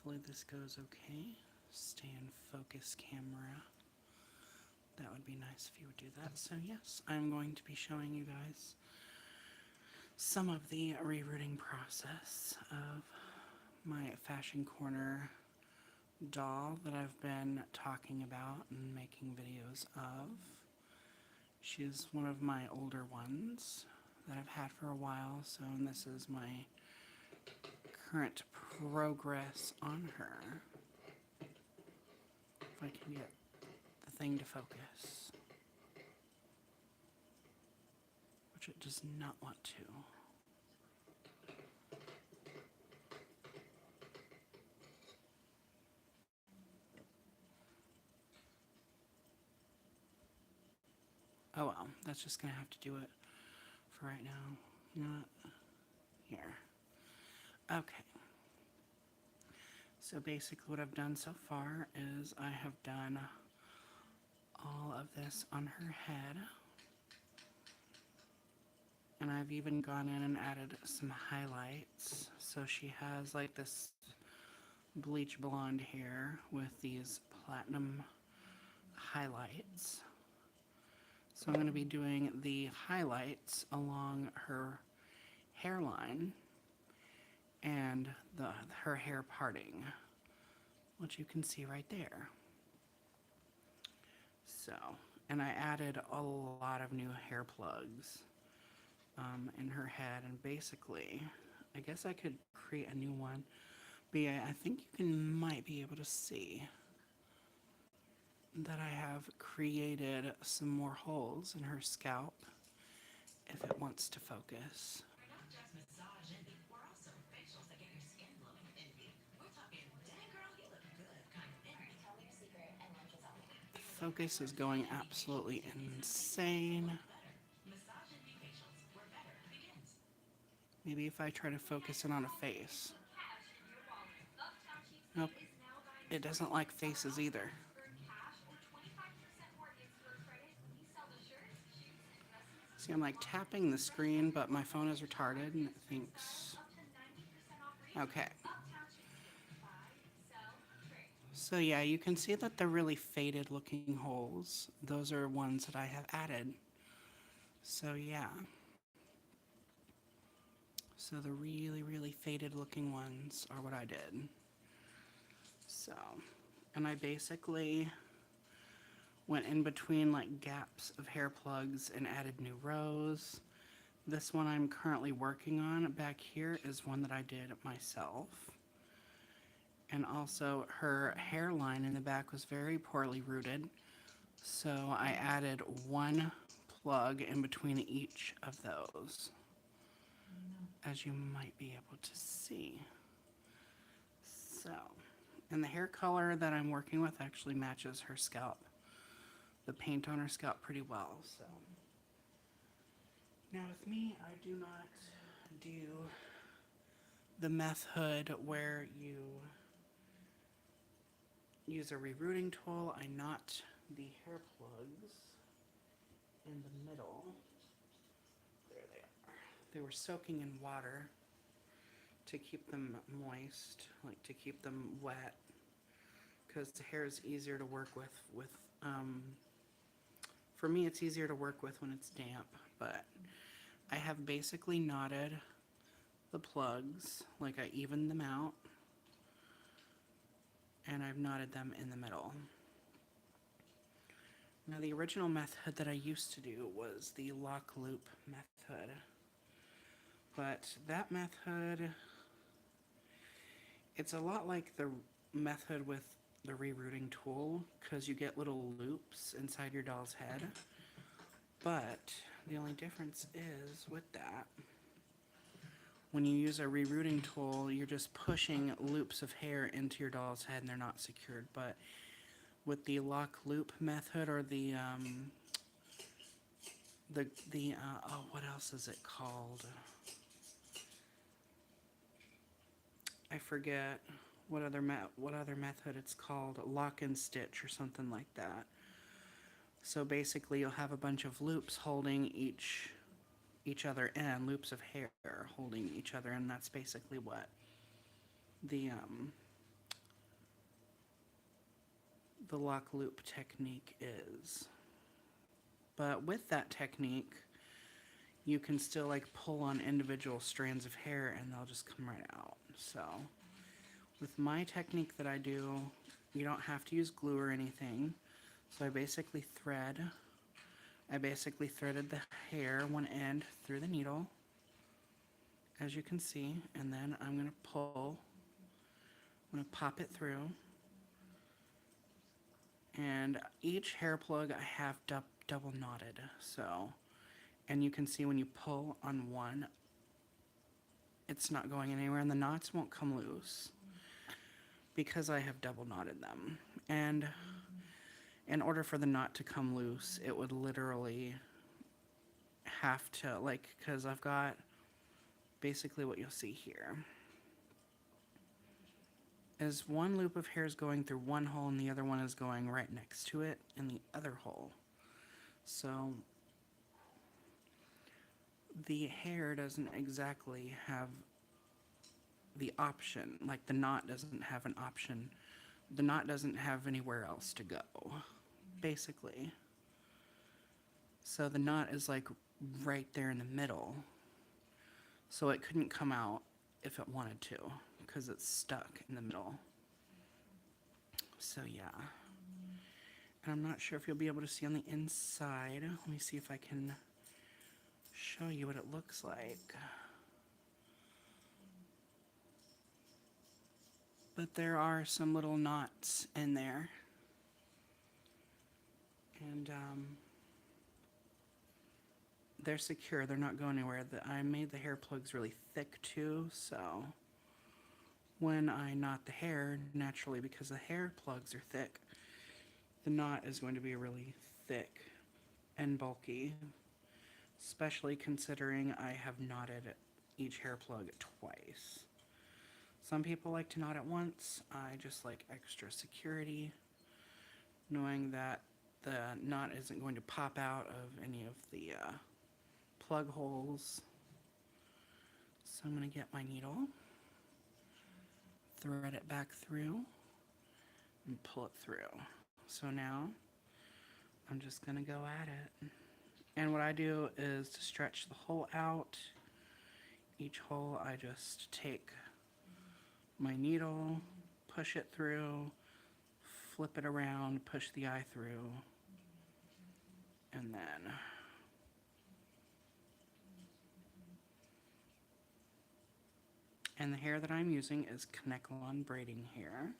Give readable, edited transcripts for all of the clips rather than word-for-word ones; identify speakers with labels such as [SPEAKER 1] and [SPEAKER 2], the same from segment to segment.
[SPEAKER 1] Hopefully this goes okay. Stay in focus, camera. That would be nice if you would do that. So yes, I'm going to be showing you guys some of the rerooting process of my Fashion Corner doll that I've been talking about and making videos of. She's one of my older ones that I've had for a while, so and this is my current progress on her. If I can get the thing to focus, which it does not want to. Oh well, that's just gonna have to do it for right now. You know what? Here. Okay. So basically what I've done so far is I have done all of this on her head. And I've even gone in and added some highlights. So she has like this bleach blonde hair with these platinum highlights. So I'm going to be doing the highlights along her hairline and her hair parting, which you can see right there. So, and I added a lot of new hair plugs in her head, and basically, I guess I could create a new one, but yeah, I think you might be able to see that I have created some more holes in her scalp if it wants to focus. The focus is going absolutely insane. Maybe if I try to focus in on a face. Nope, it doesn't like faces either. See, I'm like tapping the screen, but my phone is retarded and it thinks... Okay. So yeah, you can see that they're really faded looking holes. Those are ones that I have added. So yeah. So the really faded looking ones are what I did. So, and I basically went in between like gaps of hair plugs and added new rows. This one I'm currently working on back here is one that I did myself. And also her hairline in the back was very poorly rooted, so I added one plug in between each of those, as you might be able to see. So, and the hair color that I'm working with actually matches her scalp, the paint on her scalp, pretty well. So now with me, I do not do the method where you use a rerooting tool. I knot the hair plugs in the middle. There they are. They were soaking in water to keep them moist, like to keep them wet, because the hair is easier to work with for me it's easier to work with when it's damp. But I have basically knotted the plugs, like I evened them out, and I've knotted them in the middle. Now the original method that I used to do was the lock loop method, but that method, it's a lot like the method with the rerooting tool, because you get little loops inside your doll's head, but the only difference is with that, when you use a rerooting tool, you're just pushing loops of hair into your doll's head and they're not secured. But with the lock loop method, or the oh, what else is it called? I forget what other method it's called, lock and stitch or something like that. So basically you'll have a bunch of loops holding each other in, loops of hair holding each other, and that's basically what the the lock loop technique is. But with that technique, you can still like pull on individual strands of hair and they'll just come right out. So with my technique that I do, you don't have to use glue or anything. So I basically threaded the hair one end through the needle, as you can see, and then I'm going to pull, I'm going to pop it through. And each hair plug I have double knotted, so, and you can see when you pull on one, it's not going anywhere and the knots won't come loose because I have double knotted them. And in order for the knot to come loose, it would literally have to, like, because I've got basically what you'll see here is one loop of hair is going through one hole and the other one is going right next to it in the other hole. So the hair doesn't exactly have the option, like the knot doesn't have an option. The knot doesn't have anywhere else to go, basically. So the knot is like right there in the middle. So it couldn't come out if it wanted to, because it's stuck in the middle. So yeah. And I'm not sure if you'll be able to see on the inside. Let me see if I can show you what it looks like. But there are some little knots in there. And they're secure, they're not going anywhere. I made the hair plugs really thick too, so when I knot the hair, naturally because the hair plugs are thick, the knot is going to be really thick and bulky, especially considering I have knotted each hair plug twice. Some people like to knot it once. I just like extra security, knowing that the knot isn't going to pop out of any of the plug holes. So I'm going to get my needle, thread it back through, and pull it through. So now I'm just going to go at it. And what I do is to stretch the hole out. Each hole I just take my needle, push it through, flip it around, push the eye through, and then the hair that I'm using is Connect-On braiding hair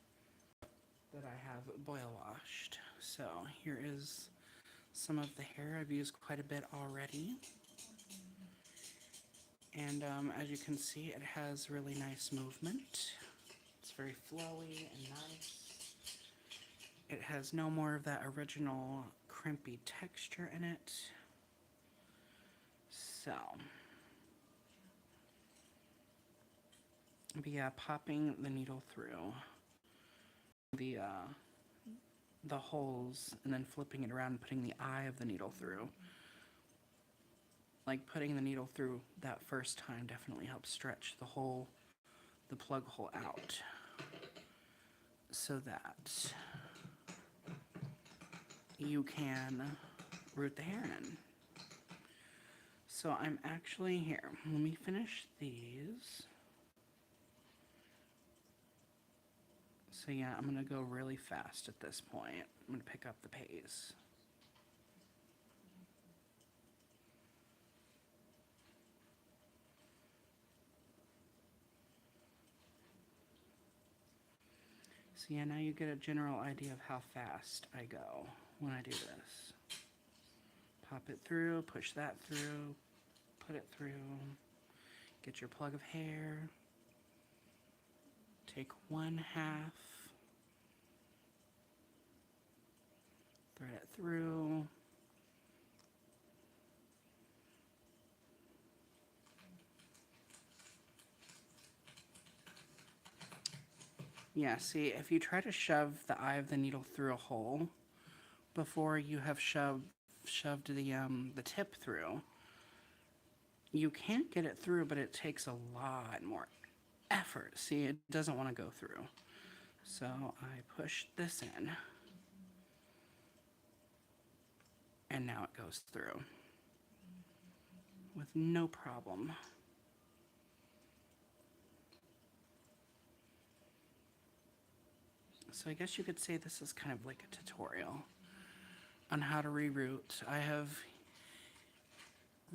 [SPEAKER 1] that I have boil washed. So here is some of the hair. I've used quite a bit already. And as you can see, it has really nice movement. It's very flowy and nice. It has no more of that original crimpy texture in it. So, but yeah, popping the needle through the holes and then flipping it around and putting the eye of the needle through. Like putting the needle through that first time definitely helps stretch the plug hole out so that you can root the hair in. So I'm actually here. Let me finish these. So yeah, I'm gonna go really fast at this point. I'm gonna pick up the pace. So yeah, now you get a general idea of how fast I go when I do this. Pop it through, push that through, put it through, get your plug of hair, take 1/2, thread it through, yeah, see, if you try to shove the eye of the needle through a hole before you have shoved the tip through, you can't get it through, but it takes a lot more effort. See, it doesn't want to go through. So I push this in, And now it goes through with no problem. So I guess you could say this is kind of like a tutorial on how to reroot. I have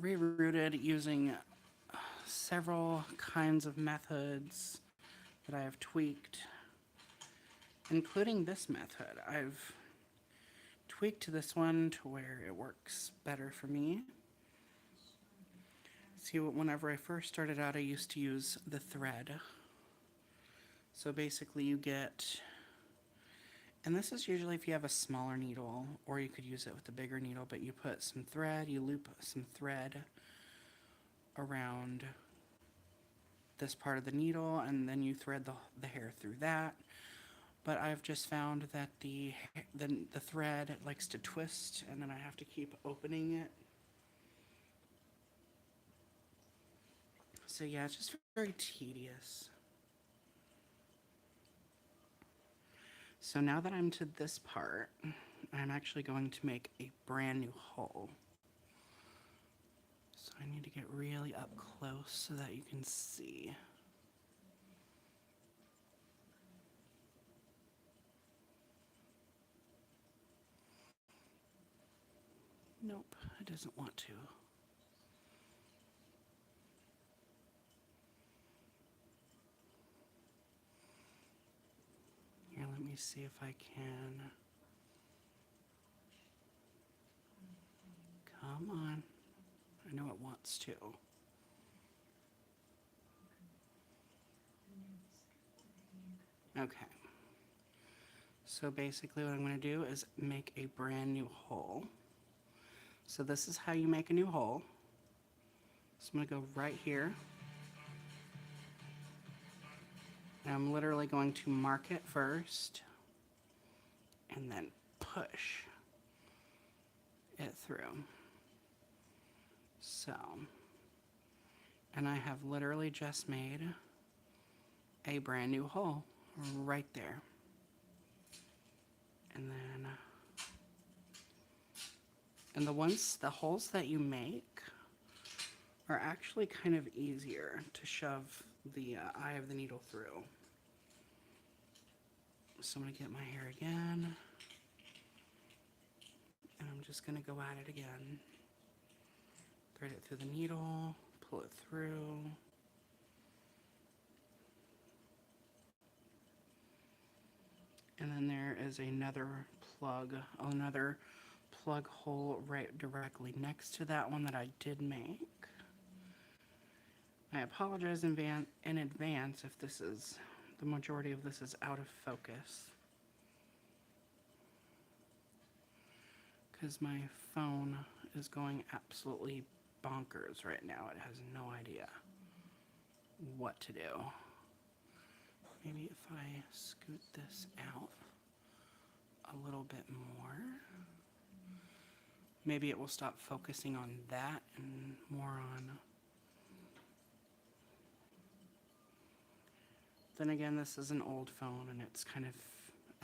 [SPEAKER 1] rerooted using several kinds of methods that I have tweaked, including this method. I've tweaked this one to where it works better for me. See, whenever I first started out, I used to use the thread. So basically you get, and this is usually if you have a smaller needle, or you could use it with a bigger needle, but you put some thread, you loop some thread around this part of the needle, and then you thread the hair through that. But I've just found that the thread likes to twist, and then I have to keep opening it. So yeah, it's just very tedious. So now that I'm to this part, I'm actually going to make a brand new hole. So I need to get really up close so that you can see. Nope, it doesn't want to. Here, let me see if I can. Come on. I know it wants to. Okay. So basically what I'm going to do is make a brand new hole. So this is how you make a new hole. So I'm going to go right here. And I'm literally going to mark it first and then push it through. So, and I have literally just made a brand new hole right there. And then, and the holes that you make are actually kind of easier to shove the eye of the needle through. So I'm going to get my hair again, and I'm just going to go at it again. Thread it through the needle, pull it through. And then there is another plug hole right directly next to that one that I did make. I apologize in advance if the majority of this is out of focus, because my phone is going absolutely bonkers right now. It has no idea what to do. Maybe if I scoot this out a little bit more, maybe it will stop focusing on that and more on. Then again, this is an old phone and it's kind of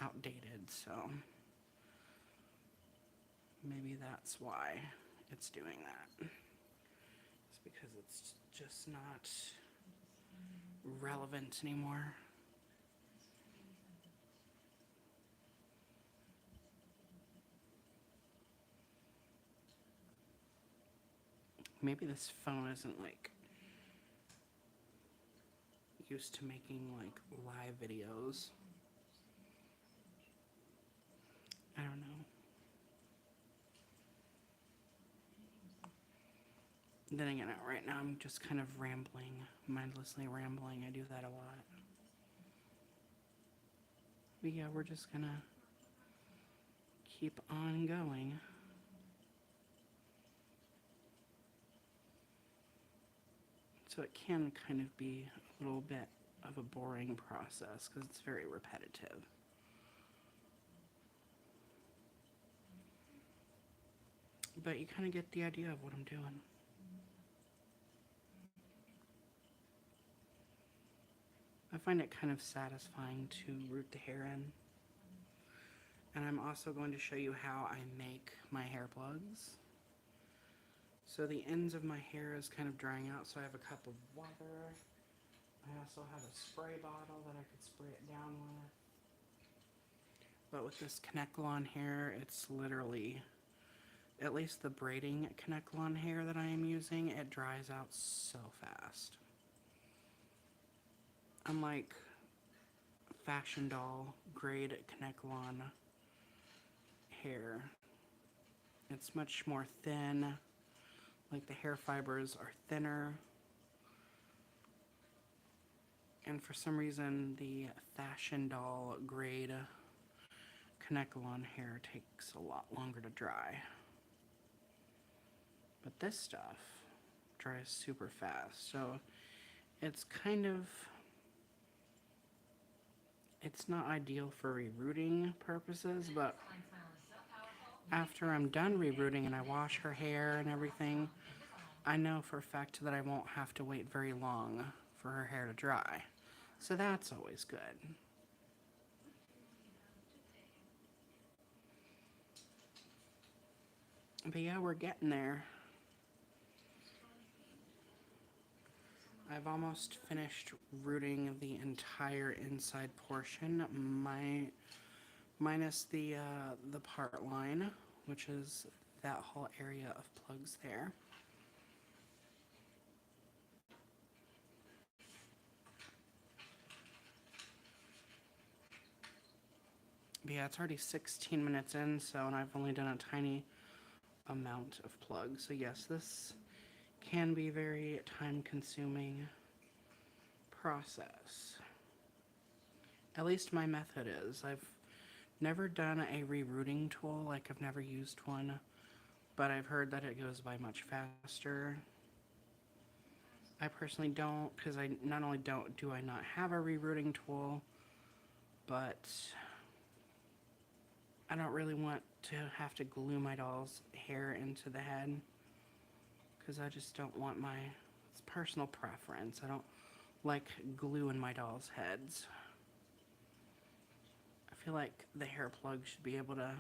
[SPEAKER 1] outdated, so maybe that's why it's doing that. It's because it's just not relevant anymore. Maybe this phone isn't like used to making like live videos. I don't know. Then again, right now I'm just kind of rambling, mindlessly rambling. I do that a lot. But yeah, we're just gonna keep on going. So it can kind of be a little bit of a boring process because it's very repetitive. But you kind of get the idea of what I'm doing. I find it kind of satisfying to root the hair in. And I'm also going to show you how I make my hair plugs. So the ends of my hair is kind of drying out, so I have a cup of water. I also have a spray bottle that I could spray it down with. But with this Connect-Lawn hair, it's literally, at least the braiding Connect-Lawn hair that I am using, it dries out so fast. Unlike Fashion Doll grade Connect-Lawn hair, it's much more thin, like the hair fibers are thinner. And for some reason, the Fashion Doll grade Connect-Lawn hair takes a lot longer to dry. But this stuff dries super fast, so it's kind of, it's not ideal for rerooting purposes, but after I'm done rerooting and I wash her hair and everything, I know for a fact that I won't have to wait very long for her hair to dry. So that's always good. But yeah, we're getting there. I've almost finished rooting the entire inside portion, minus the part line, which is that whole area of plugs there. But yeah, it's already 16 minutes in, and I've only done a tiny amount of plugs. So yes, this can be a very time-consuming process. At least my method is. I've never done a rerooting tool, like I've never used one, but I've heard that it goes by much faster. I personally don't, because I not only do I not have a rerooting tool, but I don't really want to have to glue my doll's hair into the head, because I just don't want my, it's personal preference. I don't like glue in my doll's heads. I feel like the hair plugs should be able to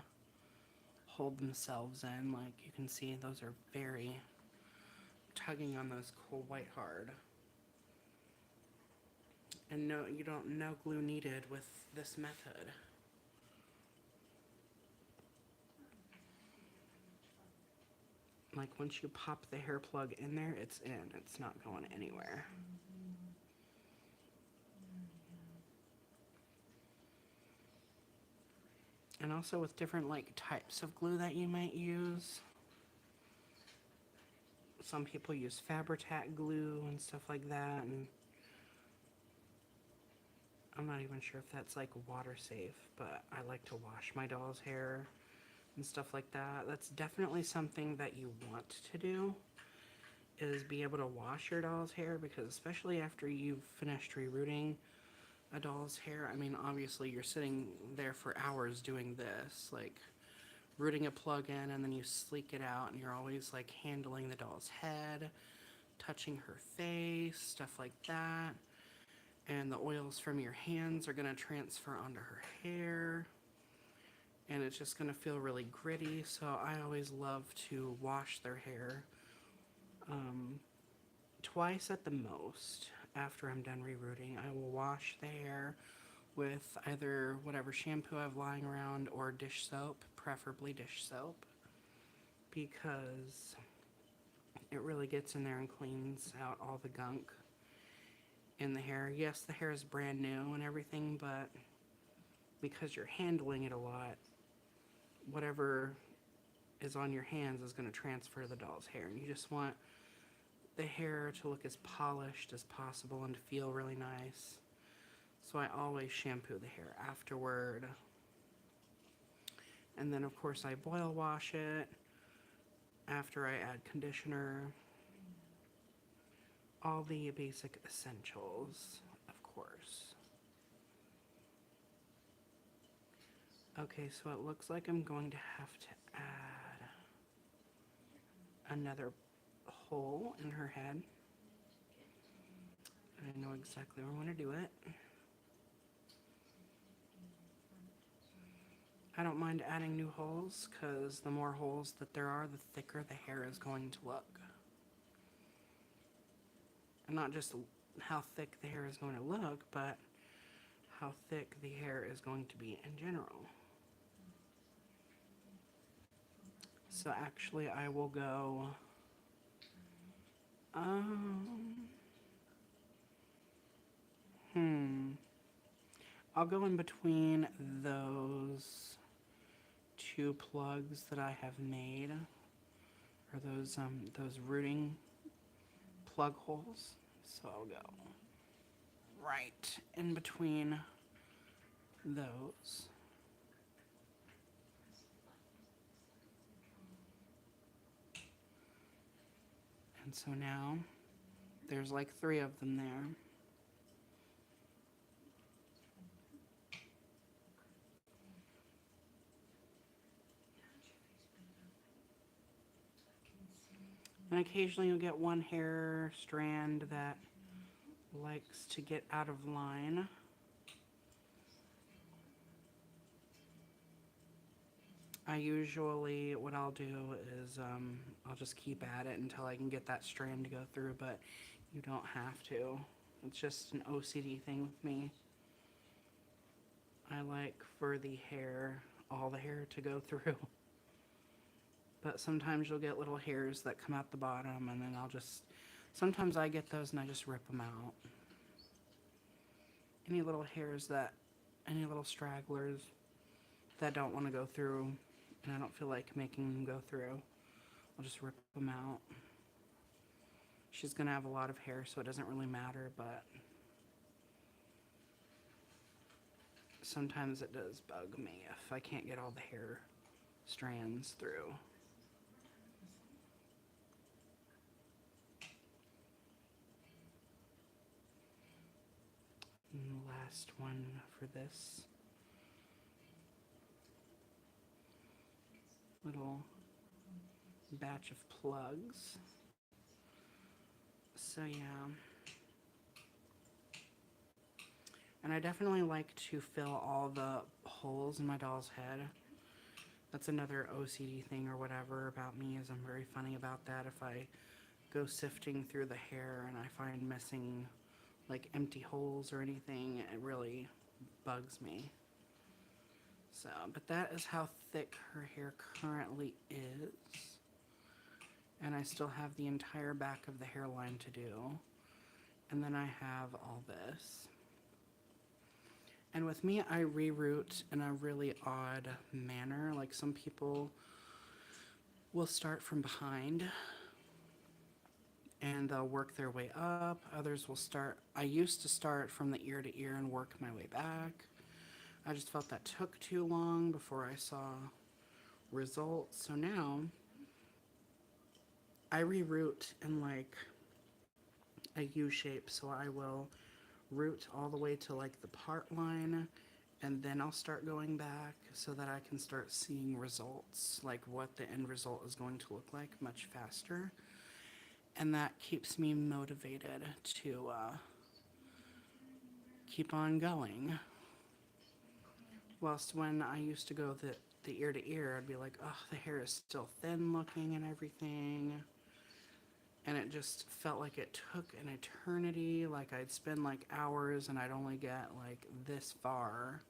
[SPEAKER 1] hold themselves in. Like you can see, those are very tugging on those cool white hard. And no, you don't, no glue needed with this method. Like once you pop the hair plug in there, it's in. It's not going anywhere. And also with different like types of glue that you might use. Some people use Fabri-Tac glue and stuff like that, and I'm not even sure if that's like water safe, but I like to wash my doll's hair and stuff like that. That's definitely something that you want to do, is be able to wash your doll's hair, because especially after you've finished rerooting a doll's hair, I mean, obviously you're sitting there for hours doing this, like rooting a plug in, and then you sleek it out, and you're always like handling the doll's head, touching her face, stuff like that. And the oils from your hands are going to transfer onto her hair, and it's just going to feel really gritty. So I always love to wash their hair twice at the most after I'm done rerooting. I will wash the hair with either whatever shampoo I have lying around or dish soap, preferably dish soap, because it really gets in there and cleans out all the gunk in the hair. Yes, the hair is brand new and everything, but because you're handling it a lot, whatever is on your hands is going to transfer to the doll's hair, and you just want the hair to look as polished as possible and to feel really nice. So I always shampoo the hair afterward, and then of course I boil wash it after I add conditioner. All the basic essentials, of course. Okay, so it looks like I'm going to have to add another hole in her head. I know exactly where I want to do it. I don't mind adding new holes because the more holes that there are, the thicker the hair is going to look. And not just how thick the hair is going to look, but how thick the hair is going to be in general. So actually I will go, I'll go in between those two plugs that I have made, or those rooting plug holes. So I'll go right in between those. And so now there's like 3 of them there. And occasionally you'll get one hair strand that likes to get out of line. I usually, what I'll do is I'll just keep at it until I can get that strand to go through, but you don't have to. It's just an OCD thing with me. I like for the hair, all the hair to go through. But sometimes you'll get little hairs that come out the bottom, and then sometimes I get those and I just rip them out. Any little hairs any little stragglers that don't want to go through, and I don't feel like making them go through, I'll just rip them out. She's going to have a lot of hair, so it doesn't really matter, but sometimes it does bug me if I can't get all the hair strands through. And the last one for this little batch of plugs. So yeah. And I definitely like to fill all the holes in my doll's head. That's another OCD thing or whatever about me, is I'm very funny about that. If I go sifting through the hair and I find missing like empty holes or anything, it really bugs me. So, but that is how thick her hair currently is. And I still have the entire back of the hairline to do. And then I have all this. And with me, I reroot in a really odd manner. Like some people will start from behind and they'll work their way up. Others will start, I used to start from the ear to ear and work my way back. I just felt that took too long before I saw results. So now I reroot in like a U shape. So I will root all the way to like the part line, and then I'll start going back so that I can start seeing results, like what the end result is going to look like much faster. And that keeps me motivated to keep on going. Whilst when I used to go the ear to ear, I'd be like, oh, the hair is still thin looking and everything. And it just felt like it took an eternity. Like I'd spend like hours and I'd only get like this far.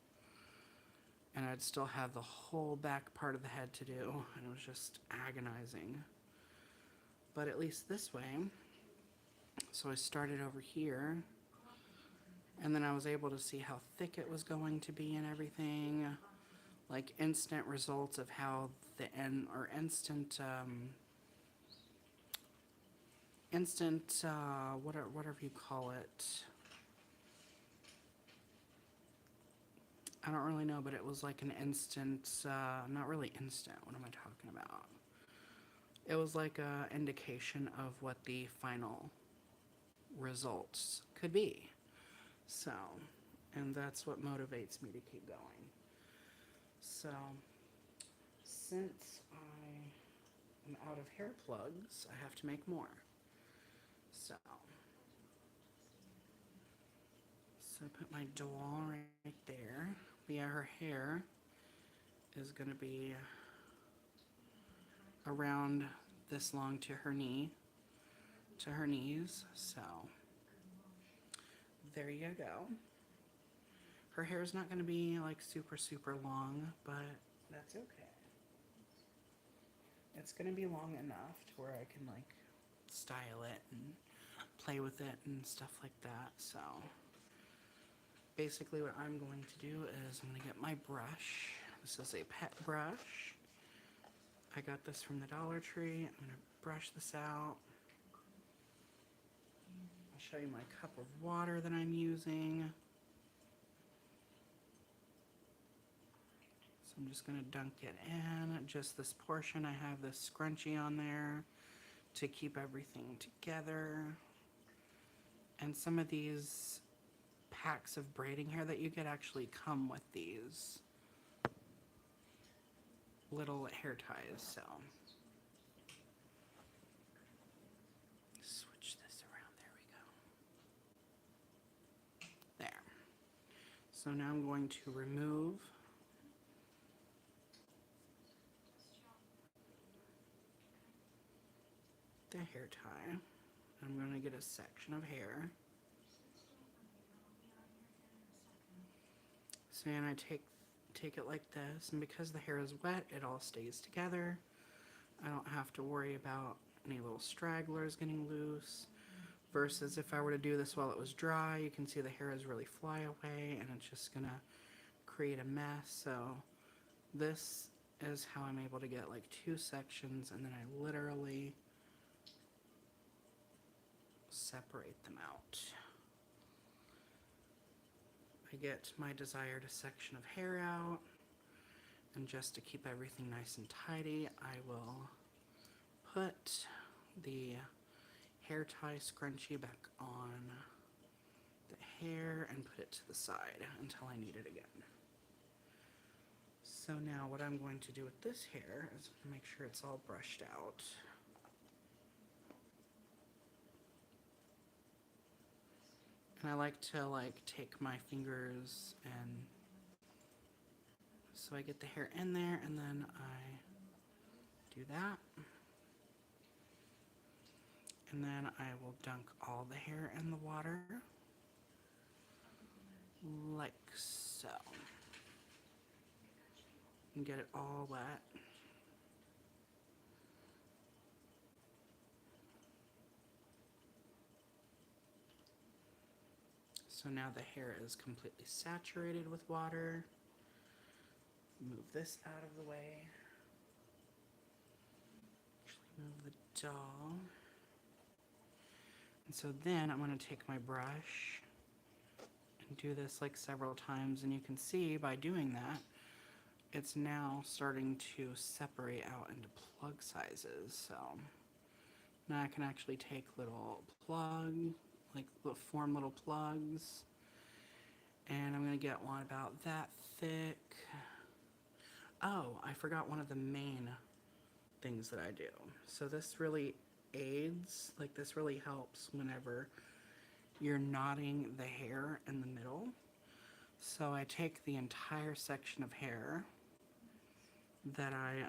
[SPEAKER 1] And I'd still have the whole back part of the head to do. And it was just agonizing. But at least this way. So I started over here. And then I was able to see how thick it was going to be and everything. Like instant results of how the end, or instant, whatever you call it. I don't really know, but it was like an instant, not really instant, what am I talking about? It was like a indication of what the final results could be. So, and that's what motivates me to keep going. So, since I am out of hair plugs, I have to make more. So I put my doll right there. But yeah, her hair is going to be around this long to her knee, to her knees. So there you go. Her hair is not going to be like super, super long, but that's okay. It's going to be long enough to where I can like style it and play with it and stuff like that. So basically what I'm going to do is I'm going to get my brush. This is a pet brush. I got this from the Dollar Tree. I'm going to brush this out. I'll show you my cup of water that I'm using. So I'm just going to dunk it in. Just this portion, I have this scrunchie on there to keep everything together. And some of these packs of braiding hair that you get actually come with these little hair ties, so switch this around. There we go. There. So now I'm going to remove the hair tie. I'm going to get a section of hair. So then I take it like this, and because the hair is wet, it all stays together. I don't have to worry about any little stragglers getting loose. Versus if I were to do this while it was dry, you can see the hair is really fly away, and it's just gonna create a mess. So this is how I'm able to get like 2 sections, and then I literally separate them out. I get my desired section of hair out, and just to keep everything nice and tidy, I will put the hair tie scrunchie back on the hair and put it to the side until I need it again. So now what I'm going to do with this hair is make sure it's all brushed out. And I like to take my fingers and so I get the hair in there, and then I do that. And then I will dunk all the hair in the water, like so. And get it all wet. So now the hair is completely saturated with water. Move this out of the way. Actually move the doll. And so then I'm going to take my brush and do this like several times, and you can see by doing that, it's now starting to separate out into plug sizes. So now I can actually take little form little plugs, and I'm going to get one about that thick. Oh, I forgot one of the main things that I do. So this really aids, this really helps whenever you're knotting the hair in the middle. So I take the entire section of hair that I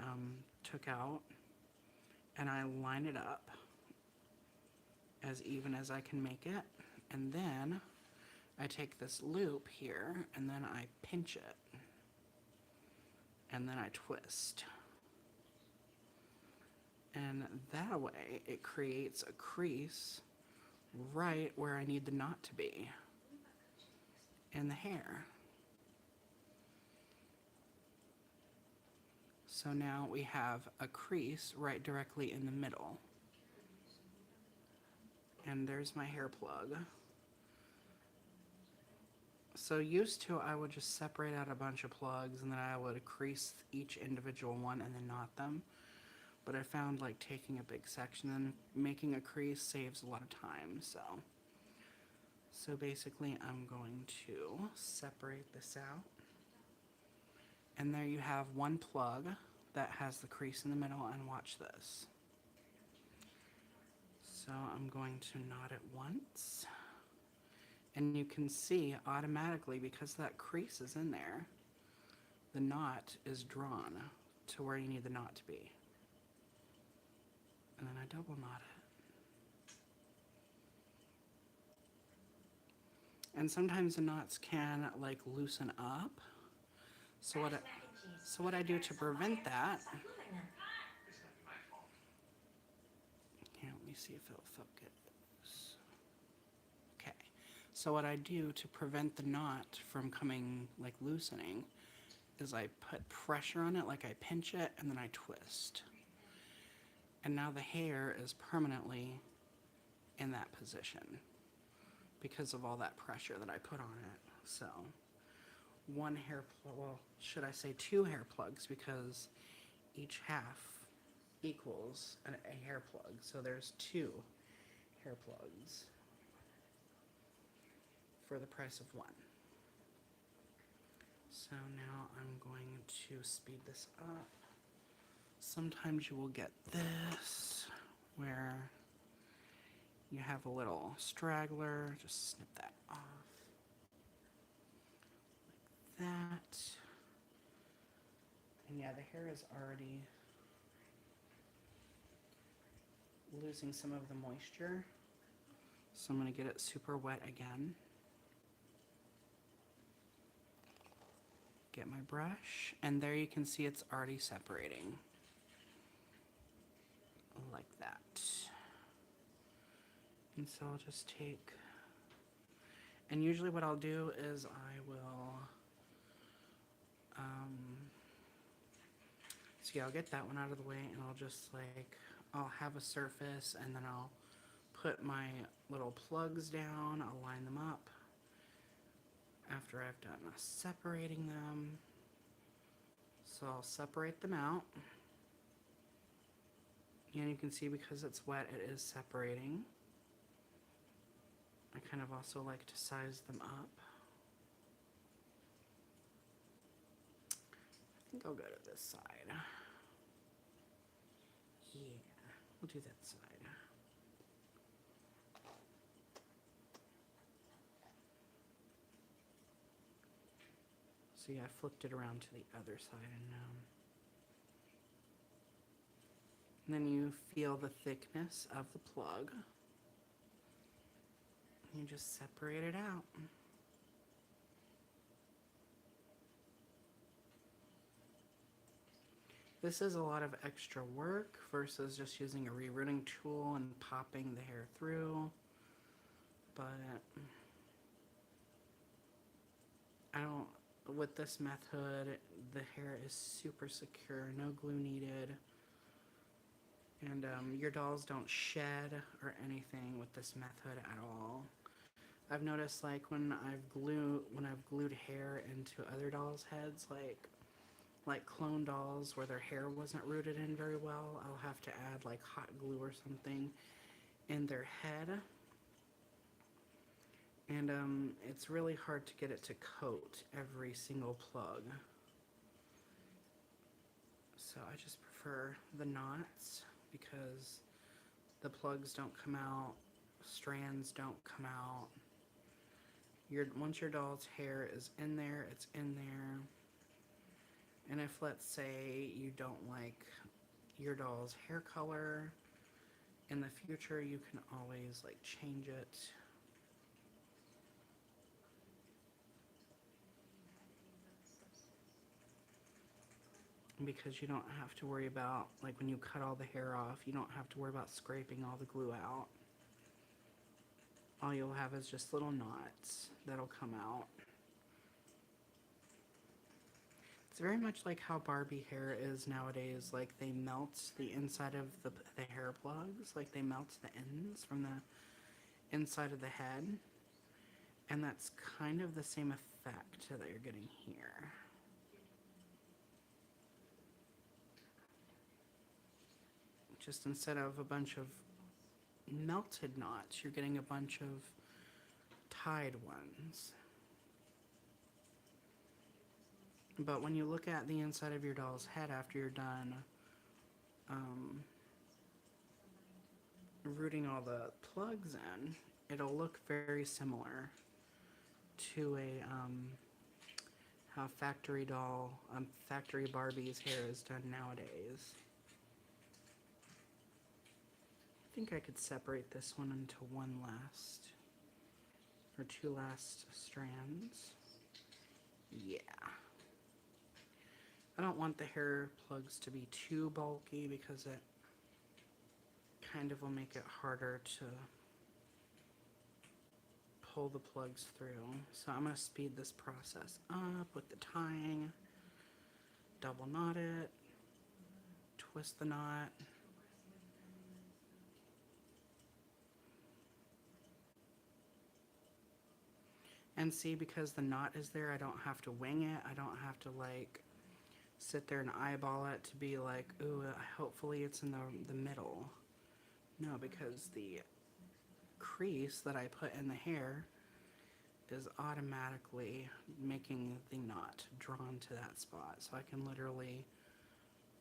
[SPEAKER 1] took out, and I line it up as even as I can make it, and then I take this loop here and then I pinch it, and then I twist, and that way it creates a crease right where I need the knot to be in the hair. So now we have a crease right directly in the middle. And there's my hair plug. So used to, I would just separate out a bunch of plugs, and then I would crease each individual one and then knot them. But I found taking a big section and making a crease saves a lot of time. So basically I'm going to separate this out. And there you have one plug that has the crease in the middle, and watch this. So I'm going to knot it once, and you can see automatically, because that crease is in there, the knot is drawn to where you need the knot to be. And then I double knot it. And sometimes the knots can like loosen up. So what I do to prevent that, here, let me see if it'll focus. Okay. So what I do to prevent the knot from coming like loosening is I put pressure on it, like I pinch it and then I twist. And now the hair is permanently in that position because of all that pressure that I put on it. So one hair plug, well, should I say 2 hair plugs, because each half equals a hair plug. So there's 2 hair plugs for the price of 1. So now I'm going to speed this up. Sometimes you will get this where you have a little straggler. Just snip that off like that. And yeah, the hair is already losing some of the moisture. So I'm going to get it super wet again. Get my brush, and there you can see it's already separating. Like that. And so I'll just take, and usually what I'll do is I will, so yeah, I'll get that one out of the way, and I'll just like, I'll have a surface, and then I'll put my little plugs down, I'll line them up after I've done separating them. So I'll separate them out. And you can see because it's wet, it is separating. I kind of also like to size them up. I think I'll go to this side. Yeah, we'll do that side. So yeah, I flipped it around to the other side, and then you feel the thickness of the plug. You just separate it out. This is a lot of extra work versus just using a rerooting tool and popping the hair through, but with this method, the hair is super secure, no glue needed, and your dolls don't shed or anything with this method at all. I've noticed like when I've glued hair into other dolls' heads, like clone dolls where their hair wasn't rooted in very well, I'll have to add like hot glue or something in their head. And it's really hard to get it to coat every single plug. So I just prefer the knots because the plugs don't come out, strands don't come out. Once your doll's hair is in there, it's in there. And if, let's say, you don't like your doll's hair color, in the future you can always like change it. Because you don't have to worry about, like when you cut all the hair off, you don't have to worry about scraping all the glue out. All you'll have is just little knots that'll come out. It's very much like how Barbie hair is nowadays. Like they melt the inside of the hair plugs, like they melt the ends from the inside of the head. And that's kind of the same effect that you're getting here. Just instead of a bunch of melted knots, you're getting a bunch of tied ones. But when you look at the inside of your doll's head after you're done rooting all the plugs in, it'll look very similar to a, how factory Barbie's hair is done nowadays. I think I could separate this one into two last strands. Yeah. I don't want the hair plugs to be too bulky because it kind of will make it harder to pull the plugs through. So I'm going to speed this process up with the tying. Double knot it. Twist the knot. And see, because the knot is there, I don't have to wing it. I don't have to like sit there and eyeball it to be like, ooh, hopefully it's in the middle. No, because the crease that I put in the hair is automatically making the knot drawn to that spot. So I can literally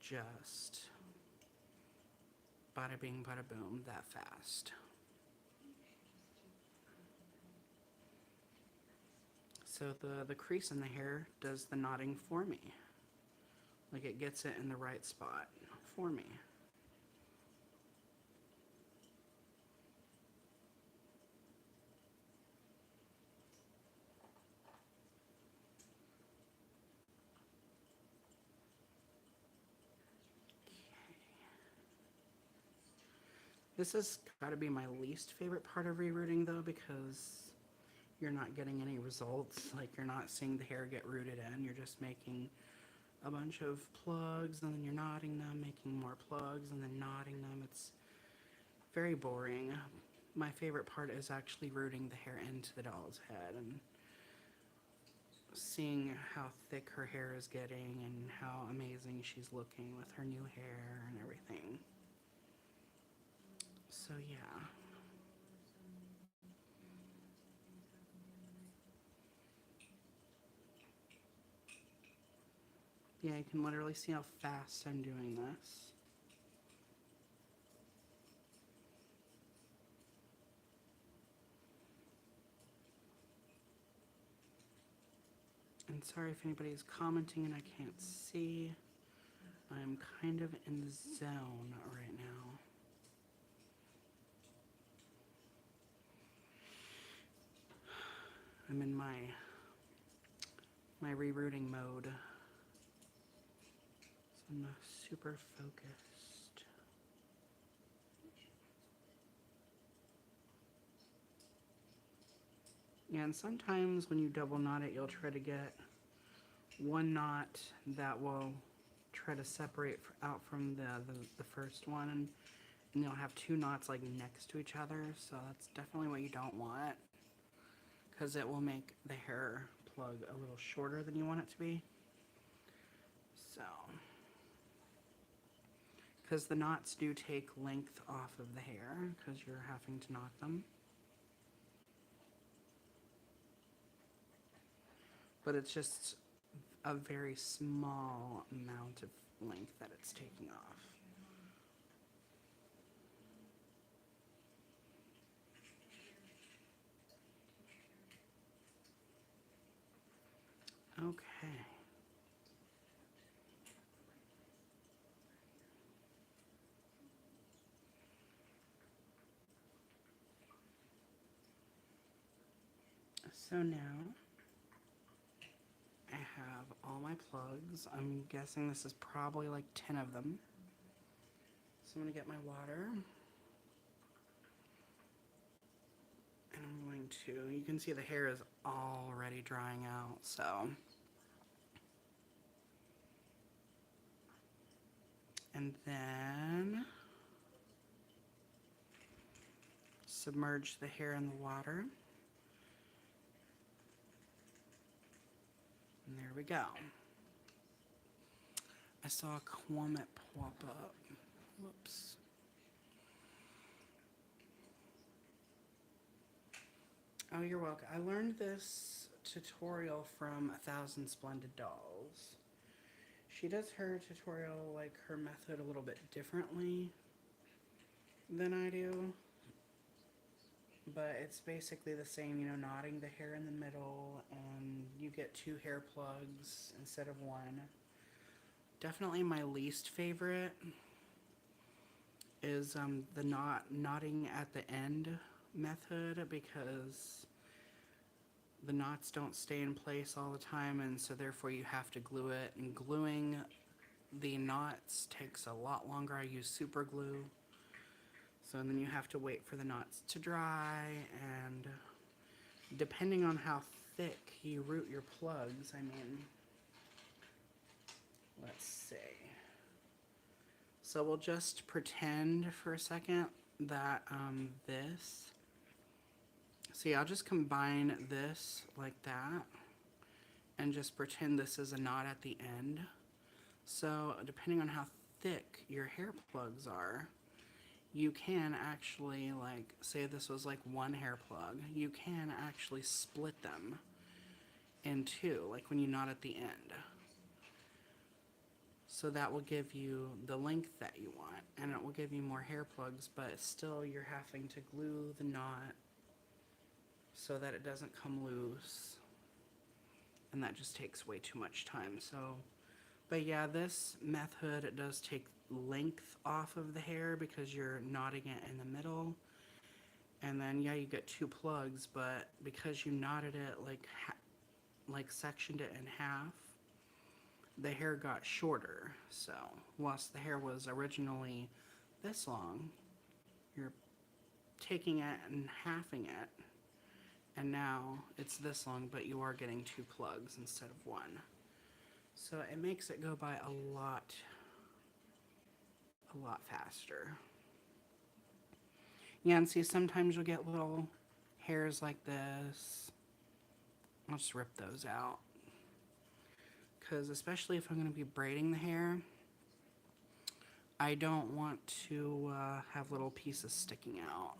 [SPEAKER 1] just bada bing, bada boom, that fast. So the crease in the hair does the knotting for me. Like it gets it in the right spot for me. This has got to be my least favorite part of rerooting though, because you're not getting any results. Like you're not seeing the hair get rooted in. You're just making a bunch of plugs and then you're knotting them, making more plugs and then knotting them. It's very boring. My favorite part is actually rooting the hair into the doll's head and seeing how thick her hair is getting and how amazing she's looking with her new hair and everything. So yeah. Yeah, you can literally see how fast I'm doing this. And sorry if anybody's commenting and I can't see. I'm kind of in the zone right now. I'm in my rerooting mode. So I'm super focused. Yeah, and sometimes when you double knot it, you'll try to get one knot that will try to separate out from the first one, and you'll have two knots like next to each other, so that's definitely what you don't want, because it will make the hair plug a little shorter than you want it to be. So, because the knots do take length off of the hair, because you're having to knot them. But it's just a very small amount of length that it's taking off. Okay. So now I have all my plugs. I'm guessing this is probably like 10 of them. So I'm going to get my water. And I'm going to, you can see the hair is already drying out, so. And then submerge the hair in the water. And there we go. I saw a comment pop up. Whoops. Oh, you're welcome. I learned this tutorial from 1,000 Splendid Dolls. She does her tutorial, like her method, a little bit differently than I do. But it's basically the same, you know, knotting the hair in the middle, and you get 2 hair plugs instead of 1. Definitely my least favorite is the knotting at the end method, because the knots don't stay in place all the time, and so therefore you have to glue it, and gluing the knots takes a lot longer. I use super glue, so then you have to wait for the knots to dry, and depending on how thick you root your plugs, I mean, let's see. So we'll just pretend for a second that see, I'll just combine this like that and just pretend this is a knot at the end. So depending on how thick your hair plugs are, you can actually, like, say this was like 1 hair plug, you can actually split them in 2, like when you knot at the end. So that will give you the length that you want, and it will give you more hair plugs, but still you're having to glue the knot so that it doesn't come loose, and that just takes way too much time. So, but yeah, this method, it does take length off of the hair because you're knotting it in the middle, and then yeah, you get 2 plugs, but because you knotted it like sectioned it in half, the hair got shorter. So whilst the hair was originally this long, you're taking it and halving it, and now it's this long, but you are getting 2 plugs instead of 1. So it makes it go by a lot faster. Yeah, and see, sometimes you'll get little hairs like this. I'll just rip those out, because especially if I'm going to be braiding the hair, I don't want to have little pieces sticking out.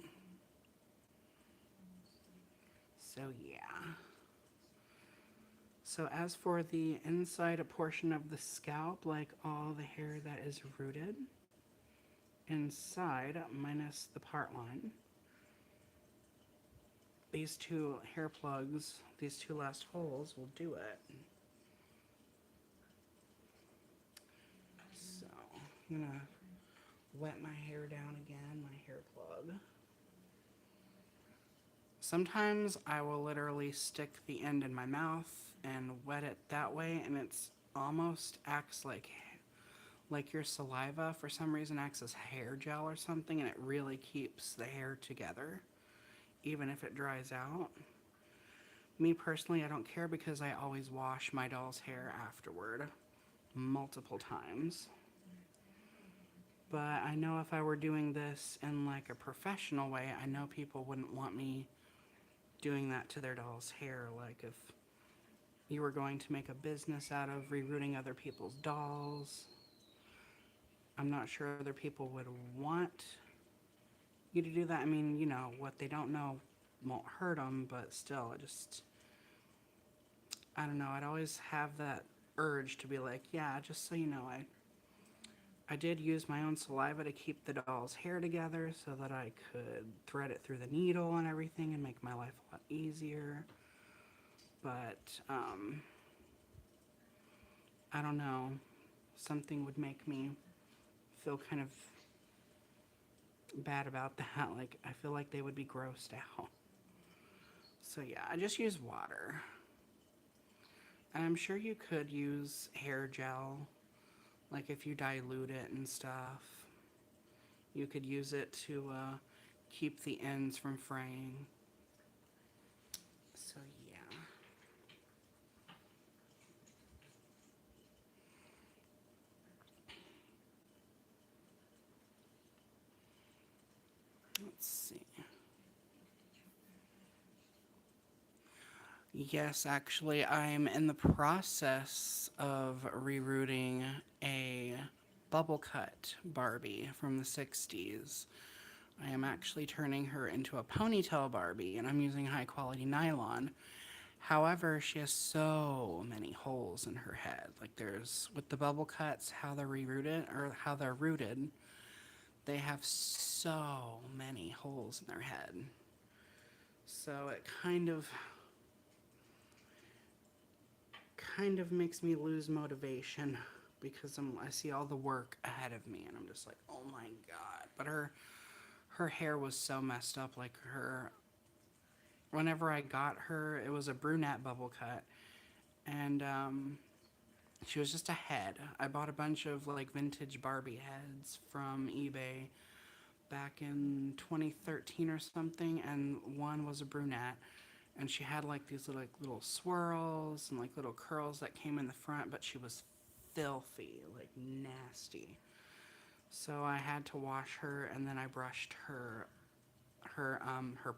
[SPEAKER 1] So yeah. So as for the inside portion of the scalp, like all the hair that is rooted inside minus the part line, these 2 hair plugs, these 2 last holes will do it. So I'm gonna wet my hair down again, my hair plug. Sometimes I will literally stick the end in my mouth and wet it that way, and it's almost acts like your saliva for some reason acts as hair gel or something, and it really keeps the hair together even if it dries out. Me personally, I don't care because I always wash my doll's hair afterward multiple times. But I know if I were doing this in like a professional way, I know people wouldn't want me doing that to their doll's hair. Like if you were going to make a business out of rerooting other people's dolls, I'm not sure other people would want you to do that. I mean, you know, what they don't know won't hurt them, but still, I don't know, I'd always have that urge to be like, yeah, just so you know, I did use my own saliva to keep the doll's hair together so that I could thread it through the needle and everything and make my life a lot easier. But, I don't know, something would make me feel kind of bad about that. Like, I feel like they would be grossed out. So yeah, I just use water. And I'm sure you could use hair gel, like if you dilute it and stuff. You could use it to keep the ends from fraying. So yeah. Let's see. Yes, actually, I'm in the process of rerooting a bubble cut Barbie from the 60s. I am actually turning her into a ponytail Barbie, and I'm using high quality nylon. However, she has so many holes in her head. Like there's, with the bubble cuts, how they're rerooted, or how they're rooted, they have so many holes in their head. So it kind of makes me lose motivation because I see all the work ahead of me and I'm just like, oh my god. But her hair was so messed up. Like whenever I got her, it was a brunette bubble cut, and she was just a head. I bought a bunch of like vintage Barbie heads from eBay back in 2013 or something, and one was a brunette, and she had like these little swirls and like little curls that came in the front, but she was filthy, like nasty. So I had to wash her, and then I brushed her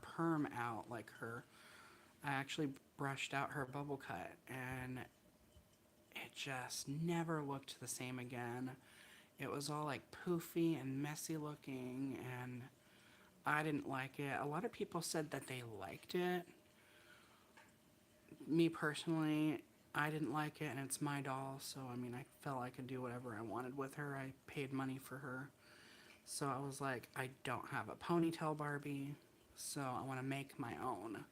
[SPEAKER 1] perm out, like I actually brushed out her bubble cut, and it just never looked the same again. It was all like poofy and messy looking, and I didn't like it. A lot of people said that they liked it. Me personally, I didn't like it, and it's my doll, so I mean, I felt I could do whatever I wanted with her. I paid money for her. So I was like, I don't have a ponytail Barbie, so I want to make my own.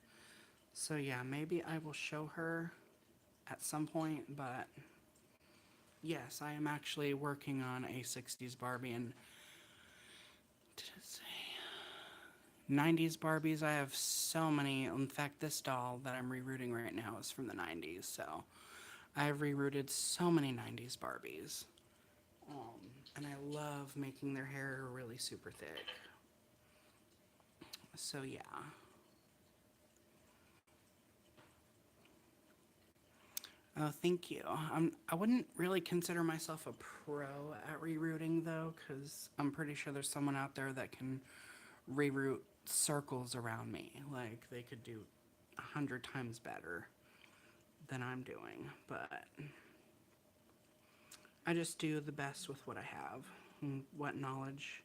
[SPEAKER 1] So yeah, maybe I will show her at some point, but yes, I am actually working on a 60s Barbie, and did it say 90s Barbies? I have so many. In fact, this doll that I'm rerooting right now is from the 90s, so I have rerooted so many 90s Barbies. And I love making their hair really super thick. So yeah. Oh, thank you. I wouldn't really consider myself a pro at rerooting, though, because I'm pretty sure there's someone out there that can reroute circles around me. Like, they could do 100 times better than I'm doing. But I just do the best with what I have and what knowledge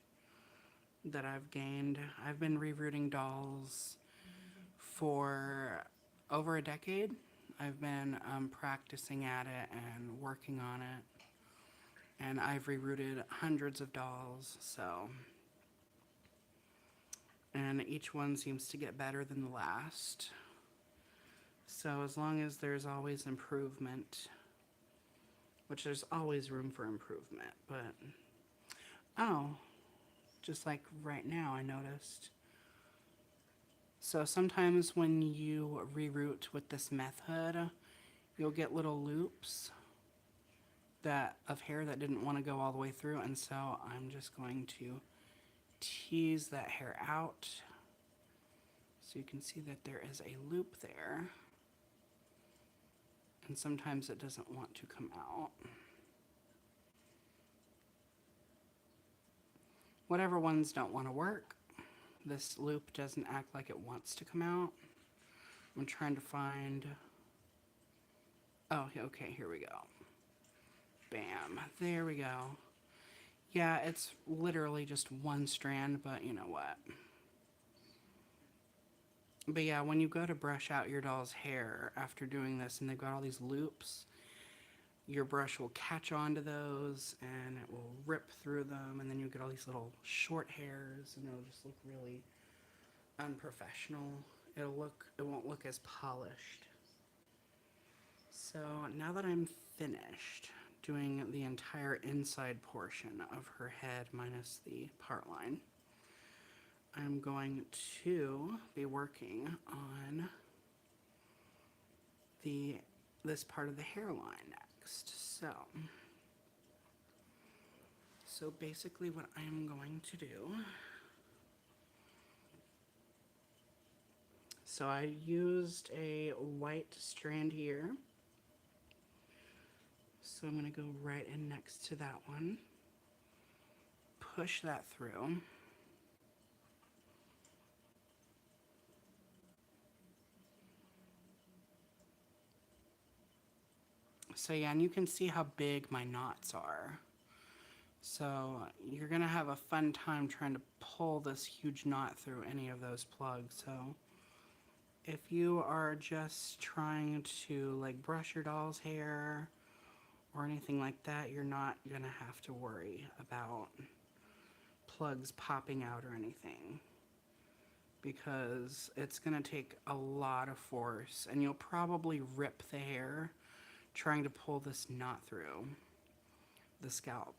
[SPEAKER 1] that I've gained. I've been rerooting dolls for over a decade. I've been practicing at it and working on it, and I've rerooted hundreds of dolls, so, and each one seems to get better than the last. So as long as there's always improvement, which there's always room for improvement, but oh, just like right now I noticed. So sometimes when you reroute with this method, you'll get little loops of hair that didn't want to go all the way through, and so I'm just going to tease that hair out so you can see that there is a loop there, and sometimes it doesn't want to come out. Whatever ones don't want to work, this loop doesn't act like it wants to come out. I'm trying to find, oh, okay, here we go. Bam, there we go. Yeah, it's literally just one strand, but you know what. But yeah, when you go to brush out your doll's hair after doing this and they've got all these loops, your brush will catch onto those and it will rip through them, and then you get all these little short hairs and it'll just look really unprofessional. It won't look as polished. So now that I'm finished doing the entire inside portion of her head minus the part line, I'm going to be working on this part of the hairline next. So basically what I'm going to do, so I used a white strand here. So I'm going to go right in next to that one, push that through. So yeah, and you can see how big my knots are. So you're going to have a fun time trying to pull this huge knot through any of those plugs. So if you are just trying to like brush your doll's hair or anything like that, you're not going to have to worry about plugs popping out or anything. because it's going to take a lot of force and you'll probably rip the hair trying to pull this knot through the scalp.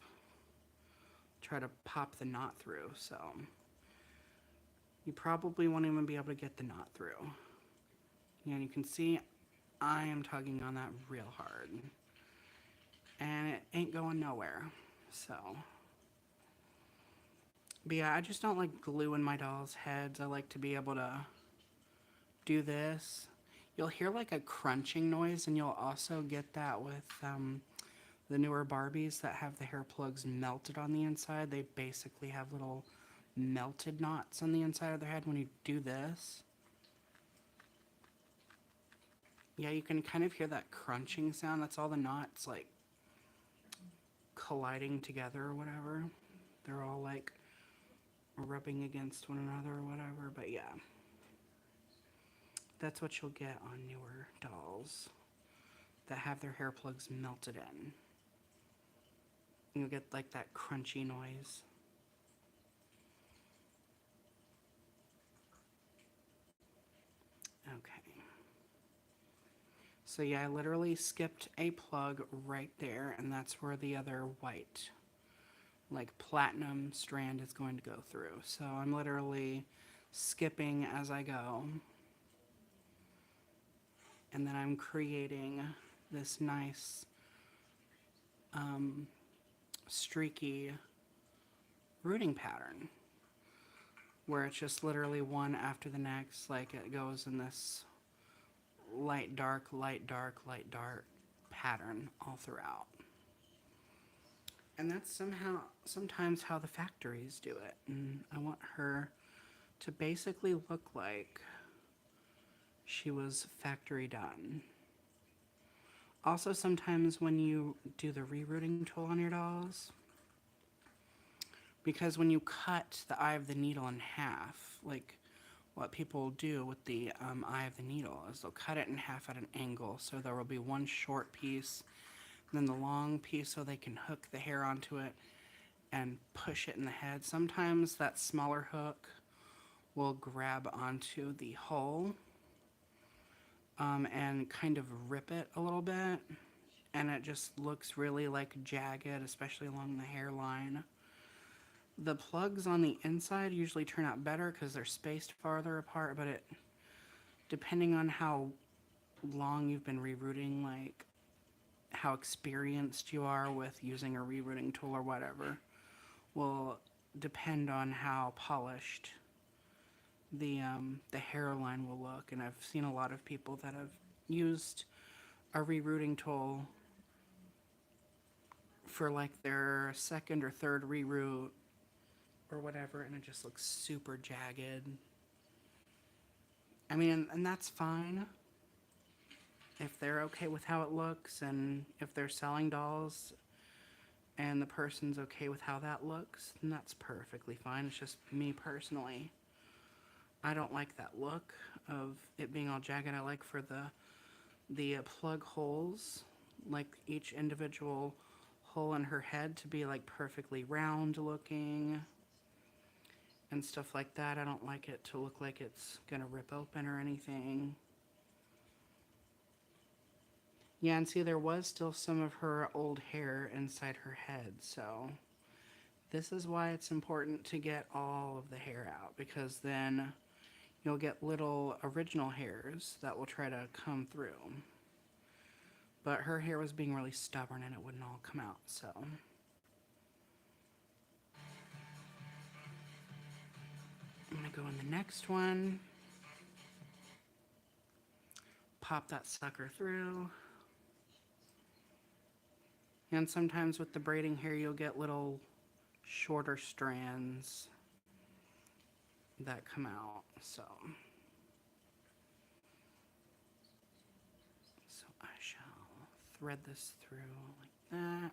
[SPEAKER 1] Try to pop the knot through, so you probably won't even be able to get the knot through. And you can see I am tugging on that real hard. And it ain't going nowhere, so. But yeah, I just don't like glue in my dolls' heads. I like to be able to do this. You'll hear like a crunching noise, and you'll also get that with the newer Barbies that have the hair plugs melted on the inside. They basically have little melted knots on the inside of their head when you do this. Yeah, you can kind of hear that crunching sound. That's all the knots like colliding together or whatever. They're all like rubbing against one another or whatever, but yeah. That's what you'll get on newer dolls that have their hair plugs melted in. You'll get like that crunchy noise. Okay. So yeah, I literally skipped a plug right there, and that's where the other white, like platinum strand is going to go through. So I'm literally skipping as I go. And then I'm creating this nice streaky rooting pattern where it's just literally one after the next, like it goes in this light, dark, light, dark, light, dark pattern all throughout. And that's sometimes how the factories do it. And I want her to basically look like she was factory done. Also, sometimes when you do the rerooting tool on your dolls, because when you cut the eye of the needle in half, like what people do with the eye of the needle is they'll cut it in half at an angle, so there will be one short piece, and then the long piece so they can hook the hair onto it and push it in the head. Sometimes that smaller hook will grab onto the hull and kind of rip it a little bit, and it just looks really like jagged, especially along the hairline. The plugs on the inside usually turn out better because they're spaced farther apart, but it, depending on how long you've been rerooting, like how experienced you are with using a rerooting tool or whatever, will depend on how polished the hairline will look. And I've seen a lot of people that have used a rerooting tool for like their second or third reroot or whatever, and it just looks super jagged. I mean, and that's fine if they're okay with how it looks, and if they're selling dolls and the person's okay with how that looks, then that's perfectly fine. It's just me personally, I don't like that look of it being all jagged. I like for the plug holes, like each individual hole in her head, to be like perfectly round looking and stuff like that. I don't like it to look like it's gonna rip open or anything. Yeah, and see, there was still some of her old hair inside her head, so this is why it's important to get all of the hair out, because then you'll get little original hairs that will try to come through. But her hair was being really stubborn and it wouldn't all come out, so. I'm gonna go in the next one. Pop that sucker through. And sometimes with the braiding hair, you'll get little shorter strands that come out, so I shall thread this through like that.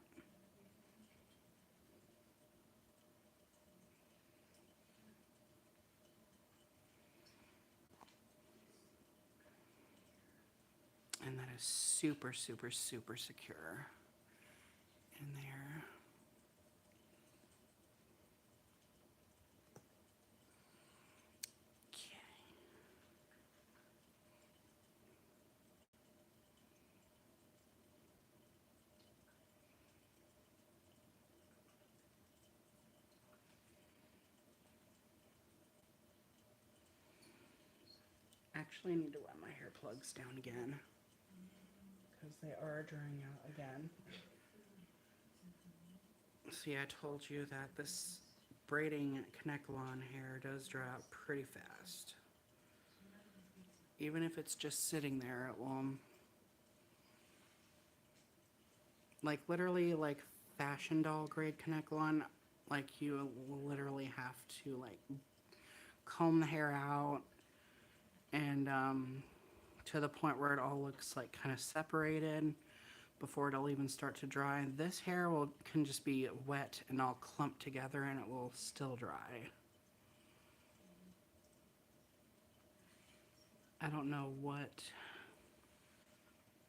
[SPEAKER 1] And that is super, super, super secure in there. Actually, I need to let my hair plugs down again because they are drying out again. See, I told you that this braiding Kanekalon hair does dry out pretty fast. Even if it's just sitting there, it will, like, literally, like, fashion doll grade Kanekalon, like, you literally have to, like, comb the hair out and, to the point where it all looks, like, kind of separated before it'll even start to dry. This hair can just be wet and all clumped together and it will still dry. I don't know what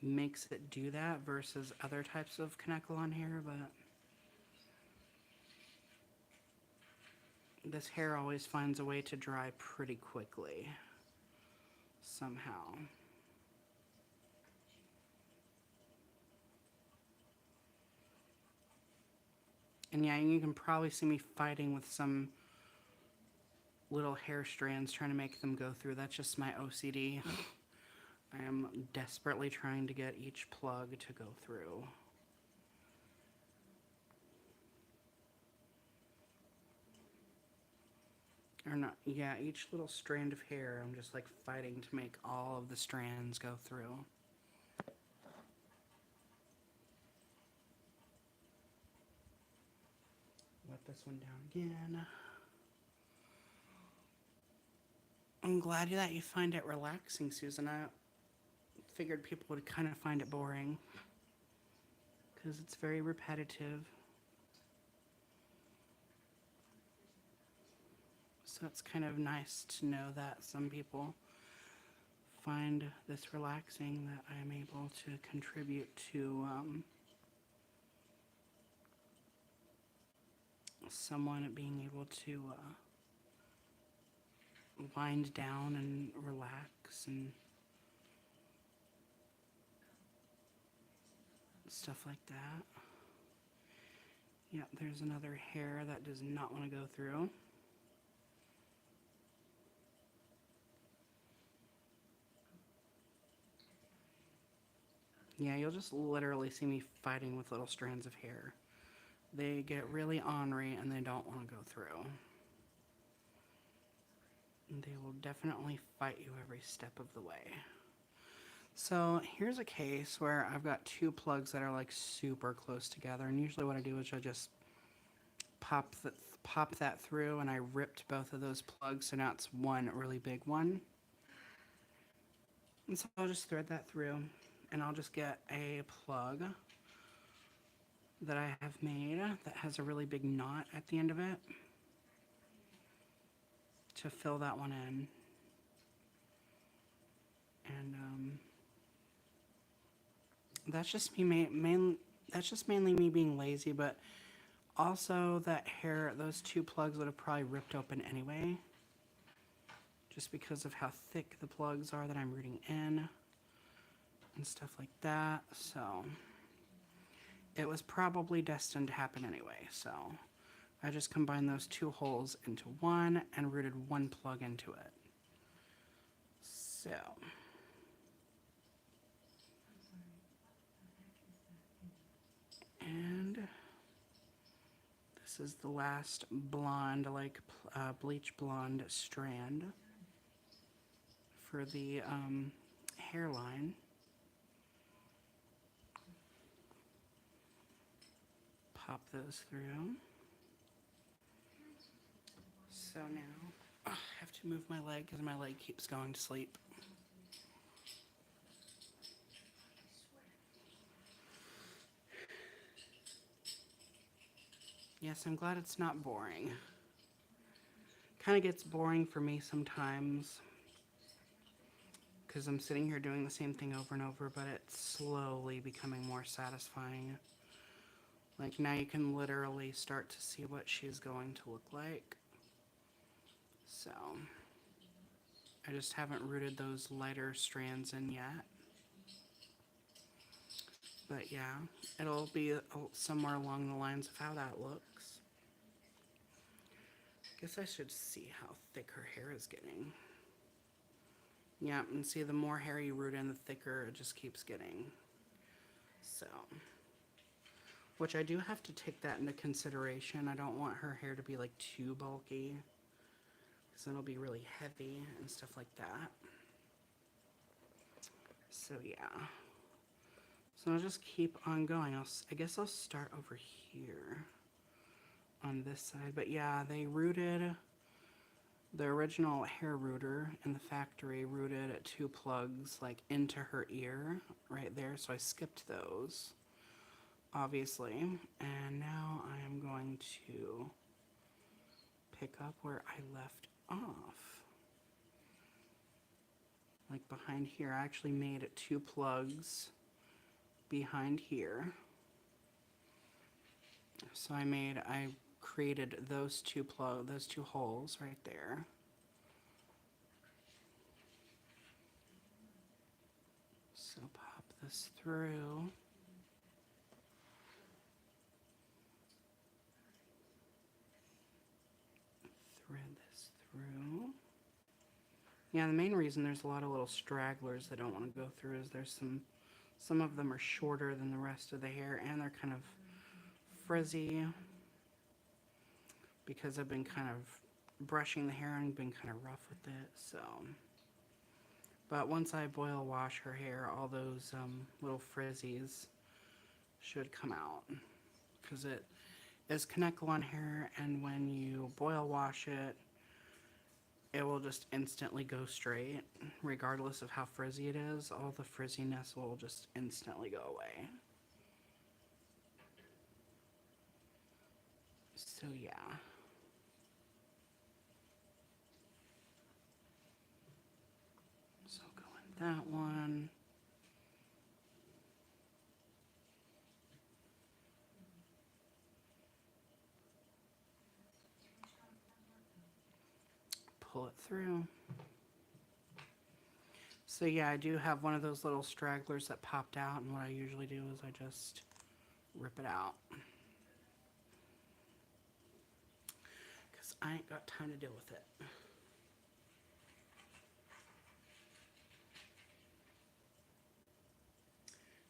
[SPEAKER 1] makes it do that versus other types of Kanekalon hair, but this hair always finds a way to dry pretty quickly somehow. And yeah, you can probably see me fighting with some little hair strands trying to make them go through. That's just my OCD. I am desperately trying to get each plug to go through. Or not, yeah, each little strand of hair, I'm just like fighting to make all of the strands go through. Let this one down again. I'm glad that you find it relaxing, Susan. I figured people would kind of find it boring because it's very repetitive. So it's kind of nice to know that some people find this relaxing, that I'm able to contribute to someone being able to wind down and relax and stuff like that. Yeah, there's another hair that does not want to go through. Yeah, you'll just literally see me fighting with little strands of hair. They get really ornery and they don't want to go through. And they will definitely fight you every step of the way. So here's a case where I've got two plugs that are like super close together, and usually what I do is I just pop that through, and I ripped both of those plugs, so now it's one really big one. And so I'll just thread that through, and I'll just get a plug that I have made that has a really big knot at the end of it to fill that one in. And that's just me that's just mainly me being lazy, but also that hair, those two plugs would have probably ripped open anyway, just because of how thick the plugs are that I'm rooting in and stuff like that. So it was probably destined to happen anyway. So I just combined those two holes into one and rooted one plug into it. So and this is the last blonde, like bleach blonde strand for the hairline. Pop those through. So now I have to move my leg because my leg keeps going to sleep. Yes, I'm glad it's not boring. Kind of gets boring for me sometimes because I'm sitting here doing the same thing over and over, but it's slowly becoming more satisfying. Like now you can literally start to see what she's going to look like. So I just haven't rooted those lighter strands in yet. But yeah, it'll be somewhere along the lines of how that looks. Guess I should see how thick her hair is getting. Yeah, and see, the more hair you root in, the thicker it just keeps getting. So, which I do have to take that into consideration. I don't want her hair to be like too bulky, because then it'll be really heavy and stuff like that. So yeah. So I'll just keep on going. I guess I'll start over here on this side. But yeah, they rooted, the original hair rooter in the factory rooted 2 plugs like into her ear right there. So I skipped those, obviously. And now I am going to pick up where I left off. Like behind here, I actually made 2 plugs behind here. So I created those two holes right there. So pop this through. Thread this through. Yeah, the main reason there's a lot of little stragglers that don't want to go through is there's some of them are shorter than the rest of the hair, and they're kind of frizzy because I've been kind of brushing the hair and been kind of rough with it. So, but once I boil wash her hair, all those little frizzies should come out, because it is Kanekalon hair, and when you boil wash it, it will just instantly go straight, regardless of how frizzy it is. All the frizziness will just instantly go away. So yeah. So go in that one. Pull it through. So yeah, I do have one of those little stragglers that popped out, and what I usually do is I just rip it out, because I ain't got time to deal with it.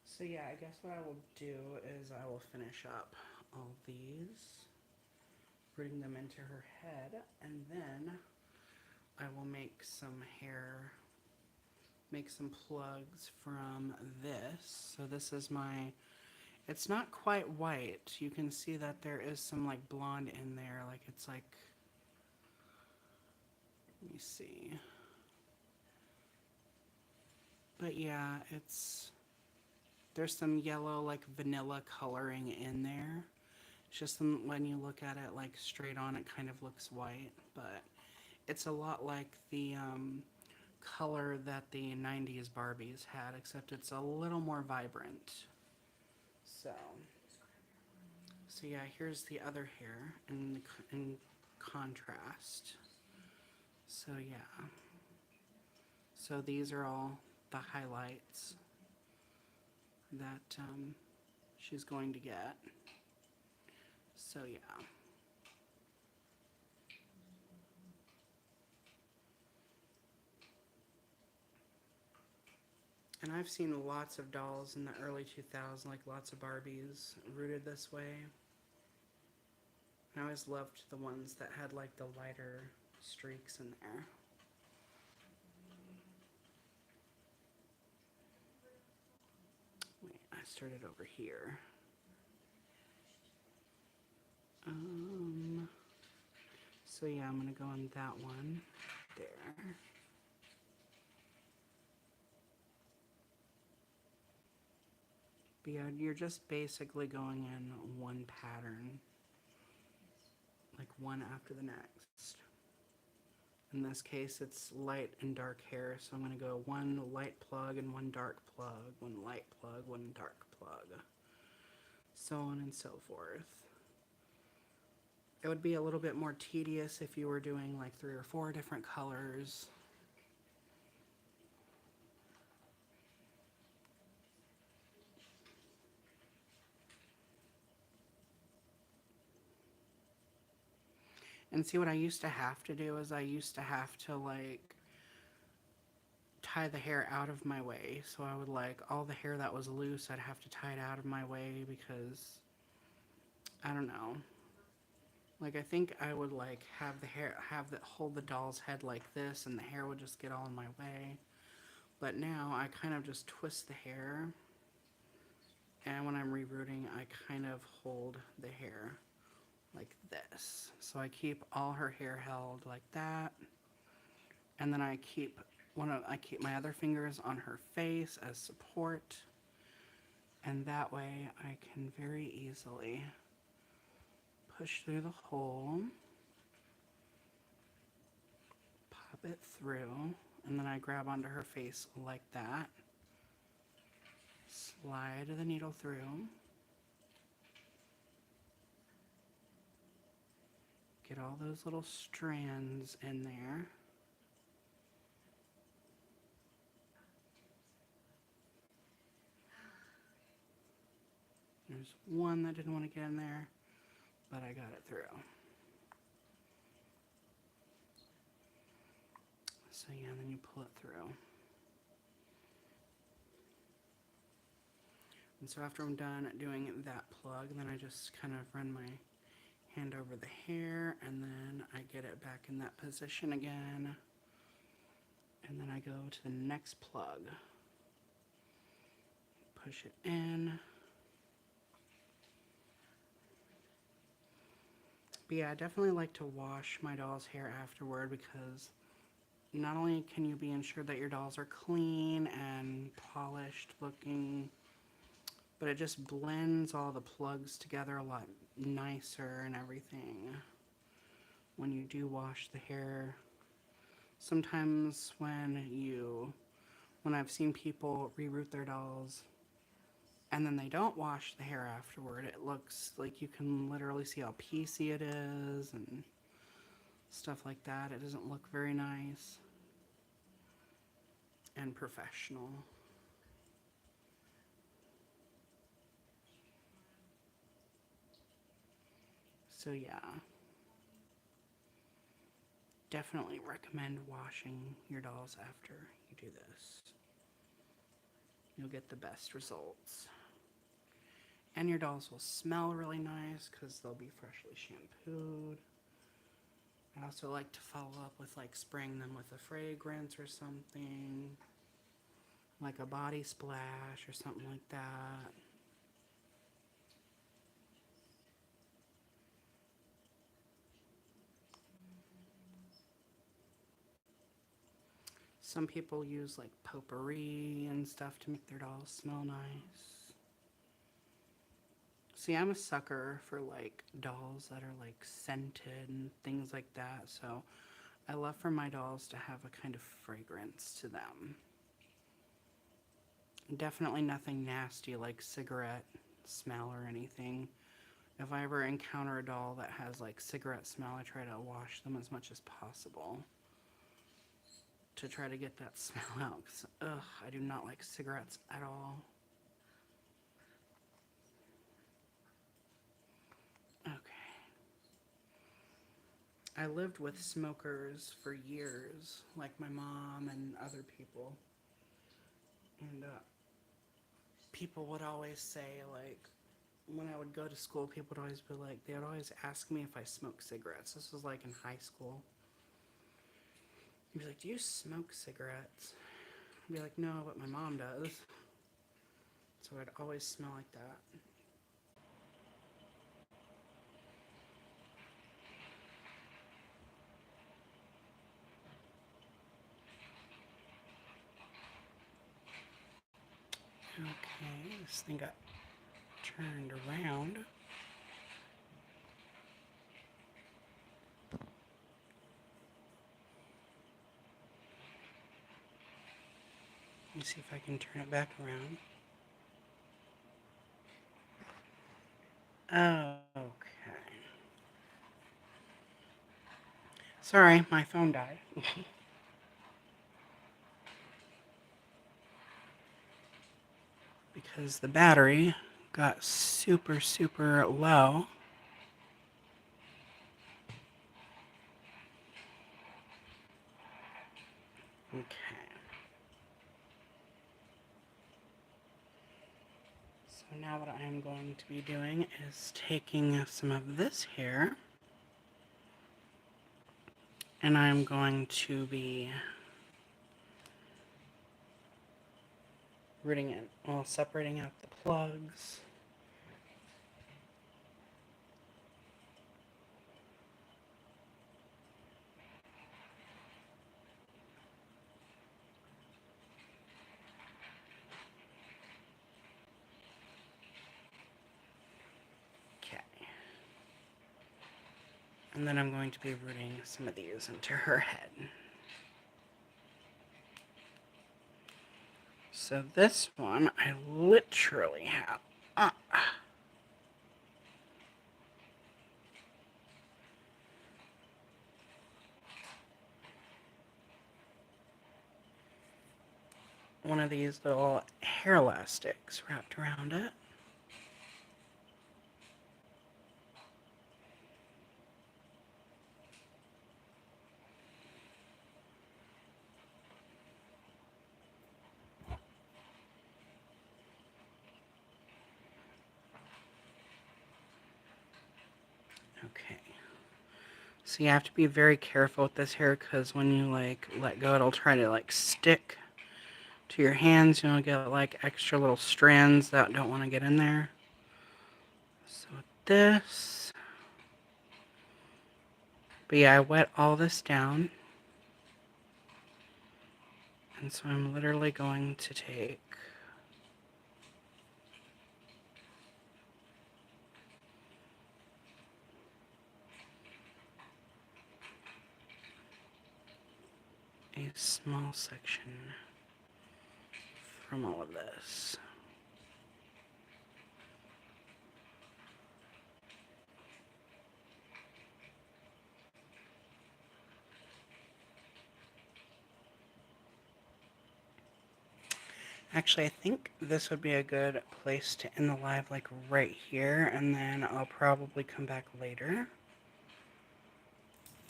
[SPEAKER 1] So yeah, I guess what I will do is I will finish up all these, putting them into her head, and then I will make some plugs from this. So this is it's not quite white. You can see that there is some like blonde in there, like it's like, let me see. But yeah, there's some yellow like vanilla coloring in there. It's just when you look at it like straight on, it kind of looks white, but it's a lot like the color that the 90s Barbies had, except it's a little more vibrant. So yeah, here's the other hair in contrast. So yeah. So these are all the highlights that she's going to get. So yeah. And I've seen lots of dolls in the early 2000s, like lots of Barbies rooted this way. I always loved the ones that had like the lighter streaks in there. Wait, I started over here. So yeah, I'm gonna go on that one there. But yeah, you're just basically going in one pattern, like one after the next. In this case, it's light and dark hair, so I'm going to go one light plug and one dark plug, one light plug, one dark plug, so on and so forth. It would be a little bit more tedious if you were doing like 3 or 4 different colors. And see, what I used to have to do is I used to have to like tie the hair out of my way. So I would like all the hair that was loose, I'd have to tie it out of my way because I don't know. Like I think I would like have the hair hold the doll's head like this and the hair would just get all in my way. But now I kind of just twist the hair, and when I'm rerooting I kind of hold the hair like this. So I keep all her hair held like that. And then I keep my other fingers on her face as support, and that way I can very easily push through the hole, pop it through, and then I grab onto her face like that, slide the needle through, get all those little strands in there. There's one that didn't want to get in there, but I got it through. So yeah, then you pull it through. And so after I'm done doing that plug, then I just kind of run my hand over the hair, and then I get it back in that position again. And then I go to the next plug. Push it in. But yeah, I definitely like to wash my doll's hair afterward because not only can you be ensured that your dolls are clean and polished looking, but it just blends all the plugs together a lot nicer and everything when you do wash the hair. Sometimes when I've seen people reroot their dolls and then they don't wash the hair afterward, it looks like you can literally see how piecey it is and stuff like that. It doesn't look very nice and professional. So yeah, definitely recommend washing your dolls after you do this. You'll get the best results. And your dolls will smell really nice because they'll be freshly shampooed. I also like to follow up with like spraying them with a fragrance or something, like a body splash or something like that. Some people use like potpourri and stuff to make their dolls smell nice. See, I'm a sucker for like dolls that are like scented and things like that, so I love for my dolls to have a kind of fragrance to them. Definitely nothing nasty like cigarette smell or anything. If I ever encounter a doll that has like cigarette smell, I try to wash them as much as possible to try to get that smell out, because I do not like cigarettes at all. Okay. I lived with smokers for years, like my mom and other people. And people would always say, like, when I would go to school, people would always be like, they would always ask me if I smoked cigarettes. This was like in high school. He'd be like, do you smoke cigarettes? I'd be like, no, but my mom does. So I'd always smell like that. Okay, this thing got turned around. Let me see if I can turn it back around. Okay. Sorry, my phone died. Because the battery got super, super low. Okay. going to be doing is taking some of this hair and I'm going to be rooting it, well, separating out the plugs. Okay. And then I'm going to be rooting some of these into her head. So this one, I literally have one of these little hair elastics wrapped around it. Okay. So you have to be very careful with this hair because when you like let go, it'll try to like stick to your hands. You'll get like extra little strands that don't want to get in there. So with this, but yeah, I wet all this down. And so I'm literally going to take a small section from all of this. Actually, I think this would be a good place to end the live, like right here, and then I'll probably come back later.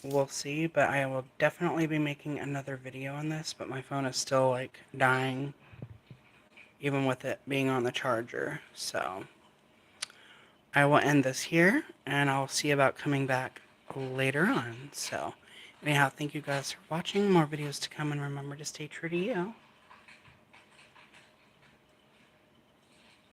[SPEAKER 1] We'll see, but I will definitely be making another video on this, but my phone is still like dying, even with it being on the charger, so I will end this here, and I'll see about coming back later on. So anyhow, thank you guys for watching. More videos to come, and remember to stay true to you.